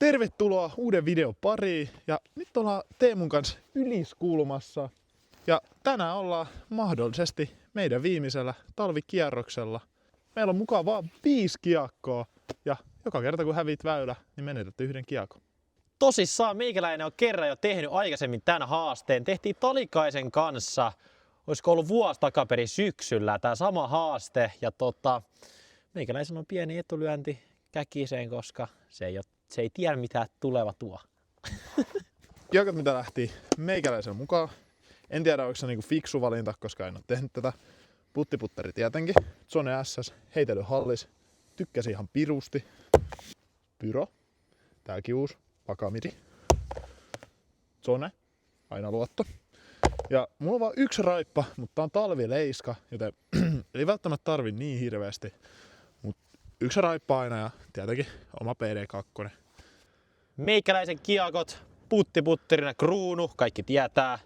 Tervetuloa uuden videon pariin ja nyt ollaan Teemun kanssa Yliskulmassa ja tänään ollaan mahdollisesti meidän viimeisellä talvikierroksella. Meillä on mukaan vaan 5 kiekkoa ja joka kerta kun hävit väylä, niin menetät yhden kiekon. Tosissaan meikäläinen on kerran jo tehnyt aikaisemmin tämän haasteen. Tehtiin Talikaisen kanssa, olisiko ollut vuosi takaperin syksyllä tämä sama haaste. Ja meikäläisen on pieni etulyönti käkiseen, koska se ei tiedä mitä tuleva tuo. Kiekot mitä lähti meikäläisen mukaan. En tiedä onko se niinku fiksu valinta, koska en ole tehnyt tätä. Puttiputteri tietenkin. Zone SS, heitelyhallis. Tykkäsin ihan pirusti. Pyro. Tääkin uusi. Pakamiri. Zone. Aina luotto. Ja mulla on vaan 1 raippa, mutta tää on talvileiska, joten ei välttämättä tarvi niin hirveästi. Mut 1 raippa aina ja tietenkin oma PD2. Meikäläisen kiekot, puttiputterina kruunu, kaikki tietää.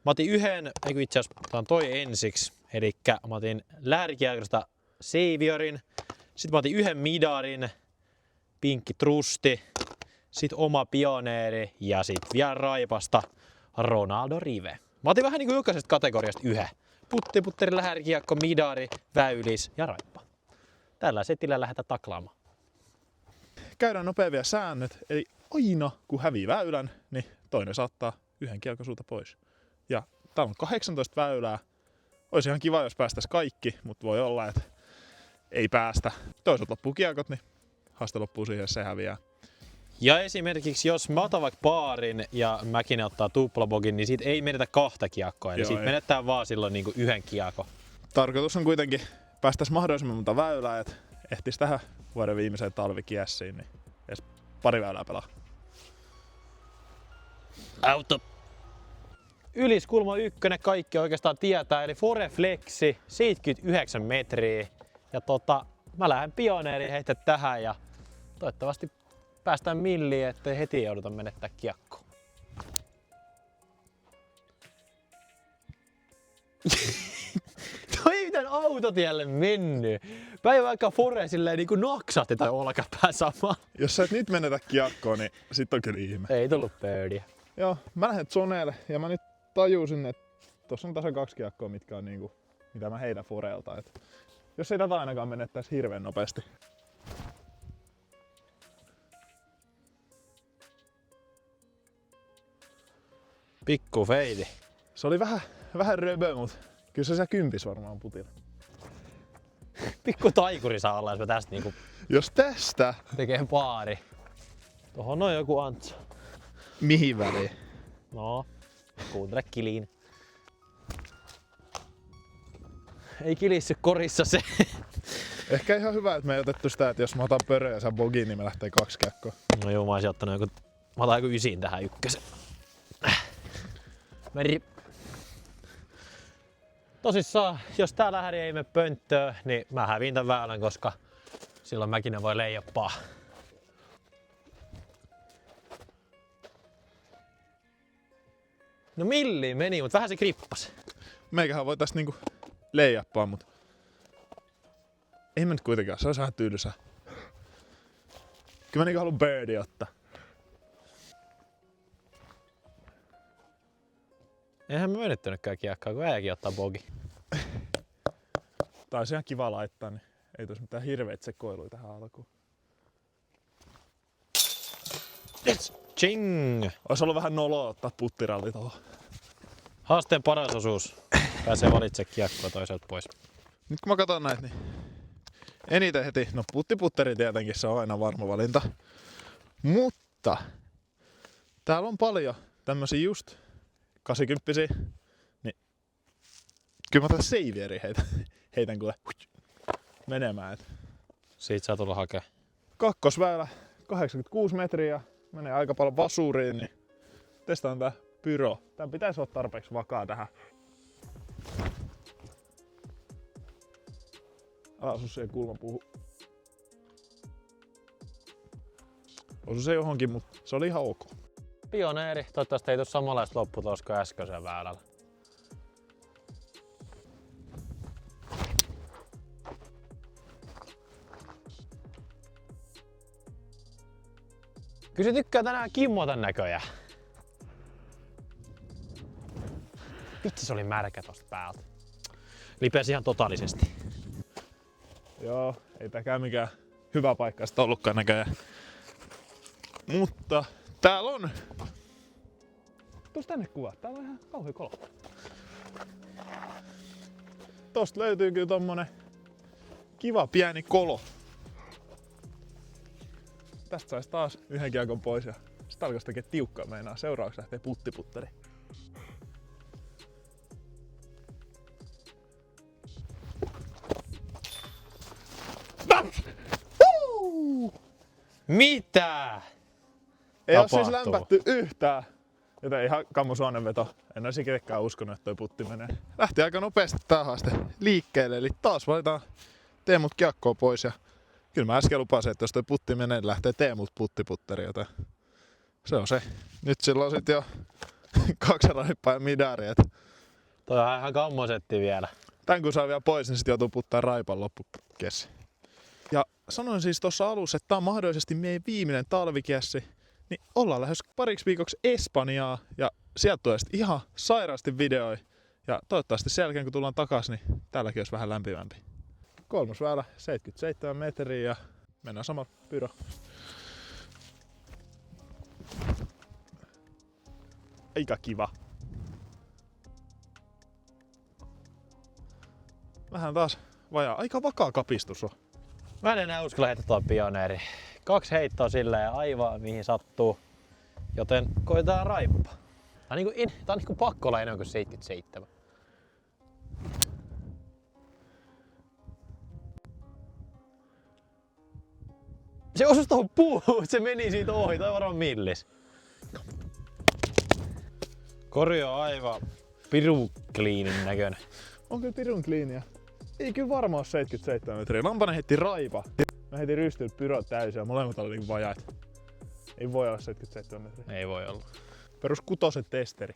Mä otin yhden, itse asiassa otan toi ensiksi. Elikkä mä otin läärikiekosta Saviorin. Sitten mä otin yhden midarin, pinkki trusti. Sitten oma pioneeri ja sitten vielä raipasta Ronaldo Rive. Mä otin vähän niinku jokaisesta kategoriasta yhden. Puttiputteri, lähärikiekko, midari, väylis ja raippa. Tällä setillä lähdetään taklaamaan. Käydään nopea vielä säännöt. Eli aina kun hävii väylän, niin toinen saattaa yhden kiekon sulta pois. Ja täällä on 18 väylää. Olisi ihan kiva, jos päästäis kaikki, mutta voi olla, että ei päästä. Toisaalta loppuu kiekot, niin haaste loppuu siihen, jos se häviää. Ja esimerkiksi jos mä otan vaikka paarin ja Mäkinen ottaa tuplabogin, niin siitä ei menetä 2 kiekkoa. Eli siitä menettää vaan silloin niinku 1 kiekko. Tarkoitus on kuitenkin päästäis mahdollisimman monta väylää, että ehtis tähän vuoden viimeiseen talvikiessiin, niin edes 2 väylää pelaa. Auto! Yliskulma 1 kaikki oikeastaan tietää, eli Foreflexi 79 metriä. Ja mä lähden pioneeriin heitä tähän ja toivottavasti päästään milliin, ettei heti jouduta menettää kiekkoa. Toi ei mitään autotielle mennyt. Päivä aika Fore silleen niinku naksahti tai olkapää sama. Jos sä et nyt menetä kiekkoa, niin sit on kyllä ihme. Ei tullut pöydiä. Joo, mä lähden zoneelle ja mä nyt tajusin, että tossa on tasan 2 kiekkoa, mitkä on niinku, mitä mä heitän Forelta. Et jos ei tätä ainakaan menettäisi hirveän nopeasti. Pikku feidi. Se oli vähän röbö, mut kyllä se 10 varmaan putilla. Pikku taikuri saa olla, jos mä tästä niinku Jos tästä... tekee paari. Tohon on joku antsa. Mihin väliin? No, kuuntele kiliin. Ei kilissy korissa se. Ehkä ihan hyvä, että me ei otettu sitä, että jos mä otan pörö ja sä bogiin, niin me lähtee 2 kiekkoa. No joo, mä oisin ottanut joku... Mä otan joku 9 tähän 1. Meri. Tosissaan, jos tää lähäri ei mene pönttöön, niin mä häviin tän väylän, koska silloin Mäkinen voi leijoppaa. No milliin meni, mut vähän se krippas. Meikähän voitais niinku leijappaa, mut ei mä nyt kuitenkaan, se olisi vähän tylsää. Kyllä mä niinku haluun birdie ottaa. Eihän mä menettänytkään kiekkaa, kun äijäkin ottaa bogi. Tää olisi ihan kiva laittaa, niin ei tuossa mitään hirveitä sekoiluja tähän alkuun. Yes! Ching! Ois ollut vähän noloa ottaa puttiralli tohon. Haasteen paras osuus. Pääsee valitse kiekkoa toiselta pois. Nyt kun mä katson näitä, niin eniten heti, no puttiputteri tietenkin, se on aina varma valinta. Mutta täällä on paljon tämmösiä just 80-vuotiaita, niin kyllä mä tämän Saviorin heitän kuule menemään. Siitä saa tulla hakea. Kakkosväylä 86 metriä, menee aika paljon vasuriin, niin testaan tää pyro. Tän pitäisi olla tarpeeksi vakaa tähän. Älä osu siihen kulmapuuhun. Osu se johonkin, mutta se oli ihan ok. Pioneeri, toivottavasti ei tule samanlaista lopputulosta kuin äskeisellä väärällä. Kyllä se tykkää tänään kimmota näköjään. Vitsi, se oli märkä tosta päältä. Lipesi ihan totaalisesti. Joo, ei tääkään mikään hyvä paikka sitä ollutkaan näköjään. Mutta täällä on... Tuus tänne kuvaa, täällä on ihan kauhea kolo. Tosta löytyy kyllä tommonen kiva pieni kolo. Tästä sais taas yhden kiekon pois ja sit alkois tekee tiukkaa meinaa. Seuraavaksi lähtee puttiputteri. Mitä? Ei oo siis Tapahtuu. lämpätty yhtään. Joten ihan kammosuonen veto. En olisi ikinäkään uskonut, että toi putti menee. Lähti aika nopeasti tää haaste liikkeelle. Eli taas valitaan Teemut kiekkoa pois. Ja kyllä mä äsken lupasin, että jos toi putti menee, niin lähtee Teemut puttiputteri. Joten se on se. Nyt sillä on sit jo 2 raippaa ja midari. Toi on ihan kammosetti vielä. Tän kun saa vielä pois, niin sit joutuu puttaa raipan loppukessi. Ja sanoin siis tuossa alussa, että tää on mahdollisesti meidän viimeinen talvikessi. Niin ollaan lähes pariksi viikoksi Espanjaa ja sieltä tulee sit ihan sairaasti videoi. Ja toivottavasti sen jälkeen kun tullaan takas, niin täälläkin olisi vähän lämpimämpi. 3. väylä, 77 metriä ja mennään samalla pyro. Aika kiva. Vähän taas vajaa. Aika vakaa kapistus on. Mä en enää uskalla heittää tuo pioneeri. 2 heittoa silleen aivan mihin sattuu. Joten koitetaan raippaa. Tää on niinku pakko olla enemmän kuin 77. Se osui tohon puuhun, se meni siitä ohi, toi varmaan millis. Kori on aivan pirun kliinin näköinen. On kyllä pirun kliiniä. Ei kyllä varmaan ole 77 metriä. Lampanen heitti raipa. Mä heitin rystyltä pyrot täysin ja molemmat oli niinku vajaat. Ei voi olla 77 metriä. Ei voi olla. Perus 6 testeri.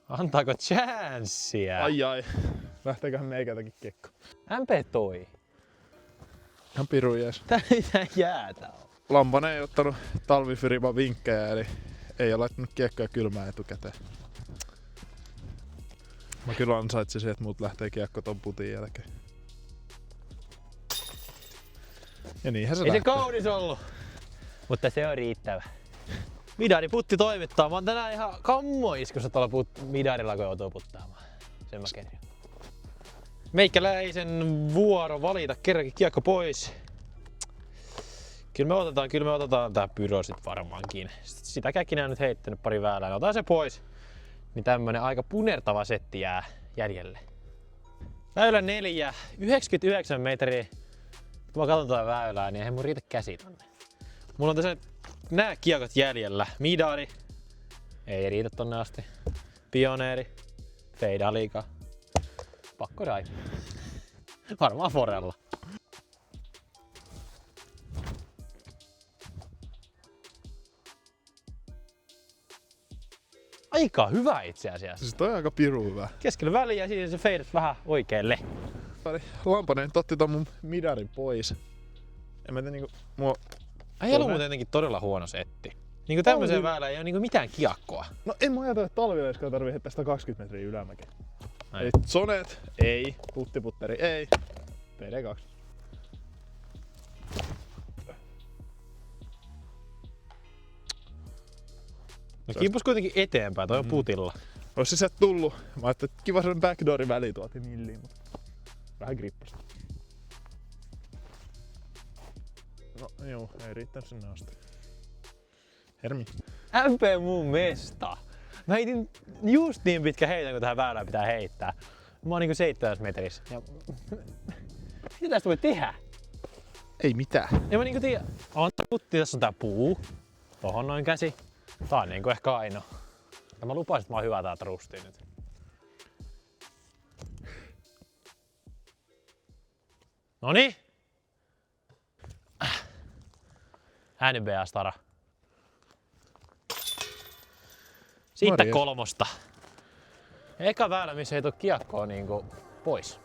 Antaako chanssiä? Ai. Lähteeköhän meikätäkin kiekko. MP toi. Ihan piru jees. Tää ei mitään jäätä oo. Lampanen ei ottanut talvifiriban vinkkejä, eli ei ole laittanut kiekkoja kylmään etukäteen. Mä kyllä ansaitsisin, että muut lähtee kiekko ton putin jälkeen. Ja niinhän se Ei se lähtee. kaunis ollut. Mutta se on riittävä. Midari putti toimittaa. Mä oon tänään ihan kammoiskussa tuolla midarilla, kun joutuu puttaamaan. Sen mä kerron. Meikäläisen vuoro valita kerrankin kiekko pois. Kyllä me otetaan tää pyro sit varmaankin. Sitä käkinä on nyt heittänyt pari väylää. Otan se pois. Niin tämmönen aika punertava setti jää jäljelle. Väylä 4, 99 metriä. Kun mä katson tuota väylää, niin eihän mun riitä käsi tonne. Mulla on tässä nää kiekot jäljellä. Midari. Ei riitä tonne asti. Pioneeri. Feidaliika. Pakko raipa. Varmaan forella. Aika hyvä itse asiassa. Siis toi on aika piru hyvä. Keskellä väliä ja siinä se feidat vähän oikealle. Lampanen otti ton mun midarin pois. En mä tiedä niinku... Ei ollut muuten jotenkin todella huono setti. Niinku tämmöiseen väylään ei oo niinku mitään kiekkoa. No en mä ajatella, että talvileiskaan tarvii heittää 120 metriä ylämäkeä. Näin. Eli zonet, ei. Puttiputteri, ei. PD2. No kimpus kuitenkin eteenpäin, toi on putilla. Ois se sieltä tullut. Mä ajattelin, että kiva sen backdoorin väliin tuotiin milliin, mutta vähän grippasta. No joo, ei riittänyt sinne asti. Hermi. MP mun mesta. Mä heitin just niin pitkä heitän, kun tähän väylään pitää heittää. Mä oon niinku 7 metrissä. Ja... Mitä tästä voi tehdä? Ei mitään. En mä niinku tiedä. Antaa putti, tässä on tää puu. Tohon noin käsi. Tää on niinku ehkä ainoa. Ja mä lupasin, että mä oon hyvä tää trusti nyt. Noniin. NBA Stara. Siitä Morjes. 3. Eka väylä, missä ei tuu kiekkoa niinku pois.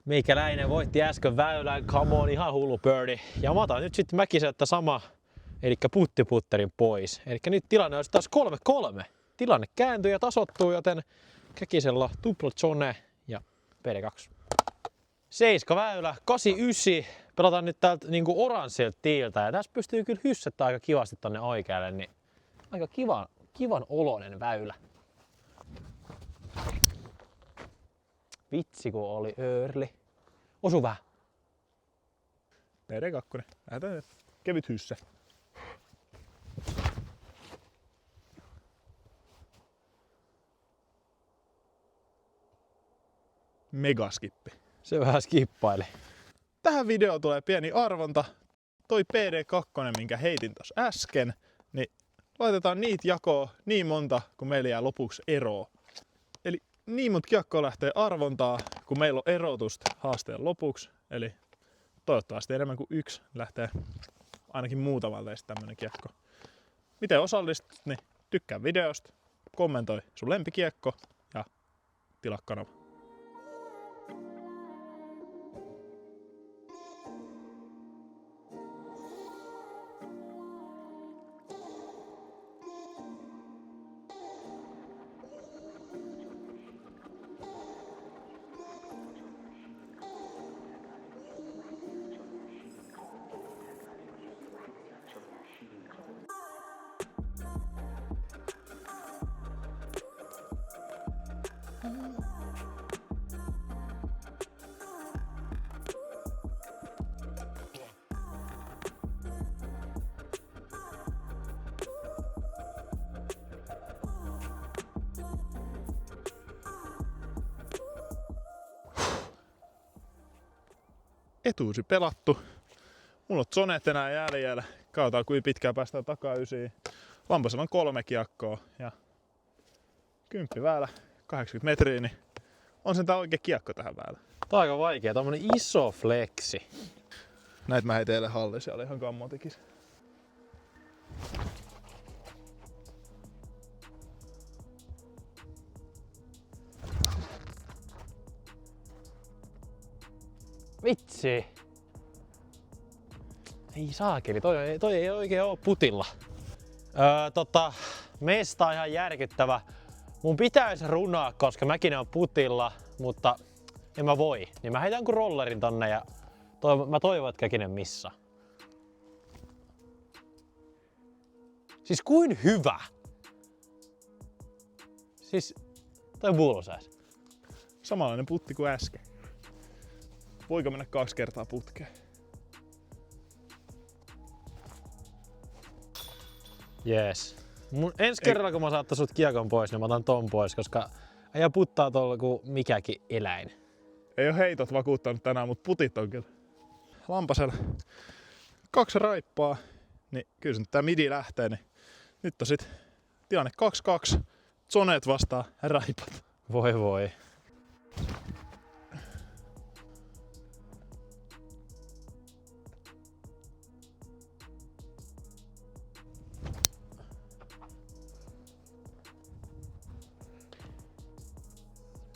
Meikäläinen voitti äsken väylän, come on, ihan hullu birdie. Ja mä otan nyt sitten Mäkiseltä sama, eli puttiputterin pois. Eli nyt tilanne on taas 3-3. Tilanne kääntyy ja tasoittuu, joten Käkisellä tupla zone ja PD2. 7 väylä, 8-9. Pelataan nyt täältä niinku oranssilta tiiltä. Ja tässä pystyy kyllä hyssettä aika kivasti tonne oikealle, niin aika kivan oloinen väylä. Vitsi kun oli early. Osu vähän. PD2. Lähdetään kevyt hyssä. Megaskippi. Se vähän skippaili. Tähän videoon tulee pieni arvonta. Toi PD2, minkä heitin tossa äsken, niin laitetaan niitä jakoon niin monta, kun meillä jää lopuksi eroa. Eli niin monta kiekkoa lähtee arvontaa, kun meillä on erotusta haasteen lopuksi. Eli toivottavasti enemmän kuin yksi lähtee ainakin muutamalta tämmönen kiekko. Miten osallistut, niin tykkää videosta, kommentoi sun lempikiekko ja tilaa kanava. Etuusi pelattu. Mulla on zonet enää jäljellä. Katsotaan kuinka pitkään päästään takaisin. Lampasella on 3 kiekkoa ja 10 väylä, 80 metriä, niin on sen tää oikea kiekko tähän väylään. Tää on aika vaikea, tommonen iso fleksi. Näitä mä heitän eilen hallissa ja oli ihan kammotikis. Vitsi! Ei saakeli, toi ei oikein oo putilla. Mesta on ihan järkyttävä. Mun pitäisi runaa, koska mäkin on putilla, mutta en mä voi. Niin mä heitän kun rollerin tonne ja mä toivon, että Käkinen missaa. Siis kuin hyvä! Siis toi bullseye. Samanlainen putti kuin äsken. Voiko mennä 2 kertaa putkeen? Jees. Ensi kerralla kun mä saattaa sut kiekon pois, niin mä otan ton pois, koska ei puttaa tuolla kuin mikäkin eläin. Ei oo heitot vakuuttanut tänään, mutta putit on kyllä. Lampasella 2 raippaa, niin kyllä se nyt tää midi lähtee, niin nyt on sit tilanne 2-2. Zoneet vastaa raipat. Voi voi.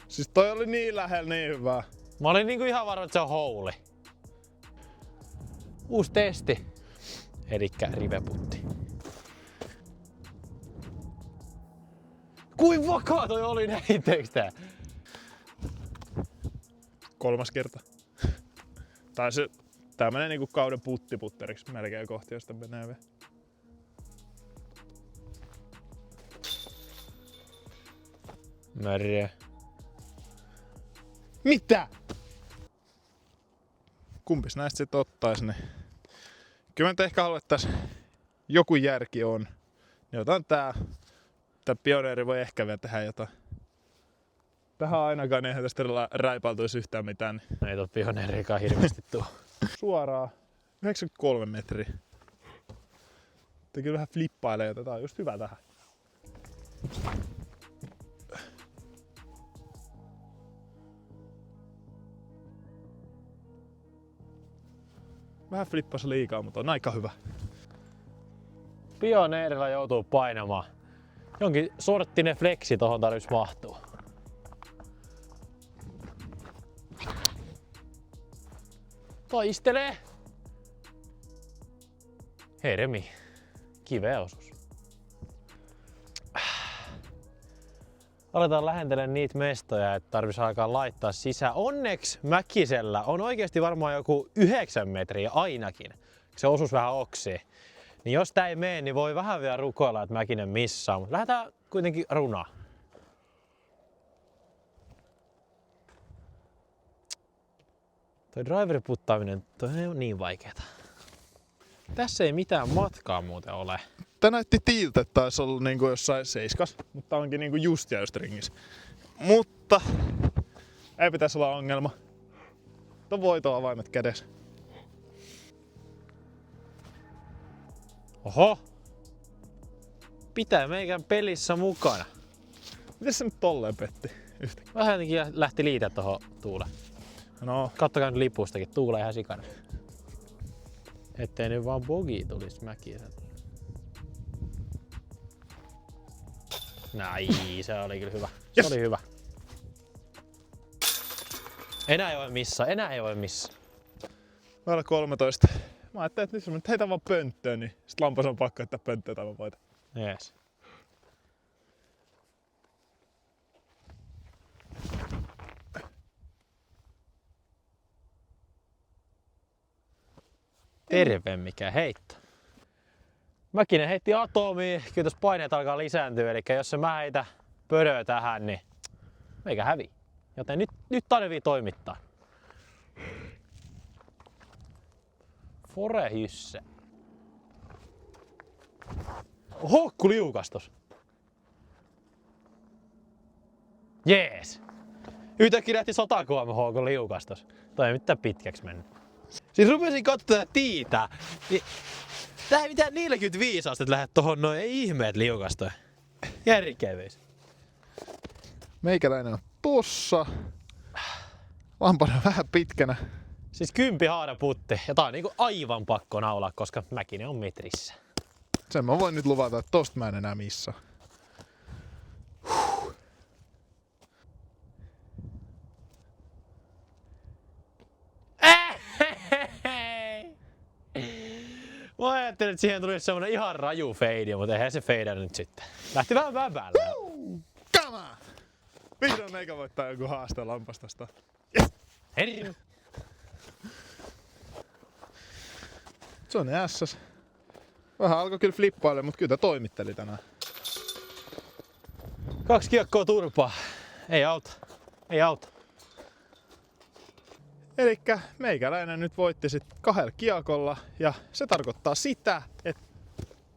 Siis toi oli niin lähellä, niin hyvää. Mä olin niinku ihan varma, että se on houli. Uusi testi. Elikkä riveputti. Kuin vakaa toi oli, näittekö tää? 3. kerta. Tai se, tää menee niinku kauden puttiputteriksi melkein kohti, josta menee vielä. Mörjö. Mitä? kumpis näistä sitten ottais, niin kyllä mä nyt ehkä haluan, että tässä joku järki on. Niin otan tää. Tää Pioneeri voi ehkä vielä tehdä jotain. Tähän ainakaan eihän tästä raipautuisi yhtään mitään. Ei tuo Pioneerikaan hirveästi tuu. Suoraan 93 metriä. Kyllä vähän flippailee, ja tää on just hyvä tähän. Vähän flippas liikaa, mutta on aika hyvä. Pioneerilla joutuu painamaan. Jonkin sorttinen fleksi tohon tarvitsisi mahtua. Taistelee! Hermi. Kiveä osuus. Aletaan lähentelemään niitä mestoja, että tarvitsisi alkaa laittaa sisään. Onneksi Mäkisellä on oikeasti varmaan joku 9 metriä ainakin. Se osuus vähän oksii. Niin jos tää ei mene, niin voi vähän vielä rukoilla, että Mäkinen missaa. Mutta lähdetään kuitenkin runaa. Toi driveriputtaaminen, toi on niin vaikeeta. Tässä ei mitään matkaa muuten ole. Tää näytti tiiltä, että taisi olla niinku jossain seiskas, mutta tää onkin niinku just ringissä. Mutta ei pitäisi olla ongelma. Tuon voitoavaimet kädessä. Oho! Pitää meikän pelissä mukana. Miten se nyt tolleen petti? Yhtäkkiä. Vähän jotenkin lähti liitä tohon Tuuleen. No, Kattokaa nyt lipustakin, Tuule ihan sikana. Ettei nyt vaan bogi tulisi Mäkiseltä. Nai, se oli kyllä hyvä. Se oli hyvä. Enää ei voi missä, enää ei voi missä. Meillä 13. Mä ajattelin, että nyt jos mä nyt heitän vaan pönttöön, niin sit lampas on pakko heittää pönttöön tai mä voitan. Jees. Terve mikä heitto. Mäkinen heitti atomiin, kyllä tuossa paineet alkaa lisääntyä, eli jos se mä heitä pödöä tähän, niin meikä hävii. Joten nyt tarvii toimittaa. Fore hysse. Oho, kun liukastus. Jees. Yhtäkkiä lähti 100 kmh kun liukastus. Toi ei mitään pitkäksi mennyt. Siis rupesin katsoa tiitä. Niin tää ei mitään 45 astetta lähde tohon noin. Ei ihme, että liukastui. Järkevyys. Meikäläinen on tossa. Lampana vähän pitkänä. Siis 10 haaraputti. Ja tää on niinku aivan pakko naulaa, koska Mäkinen on metrissä. Sen mä voin nyt luvata, että tosta mä en enää missaa. Mä ajattelin, että siihen tulisi semmonen ihan raju feidi, mutta eihän se feidannut nyt sitten. Lähti vähän väbällä. Come on! Vihdoin meikä voittaa joku haaste lampastasta. Yes! Herri! Se on SS. Vähän alkoi kyllä flippaille, mutta kyllä tää toimitteli tänään. 2 kiekkoa turpaa. Ei auta. Ei auta. Elikkä meikäläinen nyt voitti sit 2 kiekolla ja se tarkoittaa sitä, että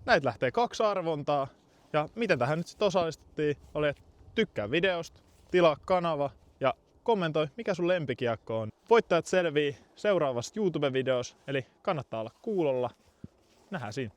näitä lähtee 2 arvontaa. Ja miten tähän nyt sit osallistuttiin oli, että tykkää videosta, tilaa kanava ja kommentoi mikä sun lempikiekko on. Voittajat selvii seuraavassa YouTube-videossa, eli kannattaa olla kuulolla. Nähdään siinä.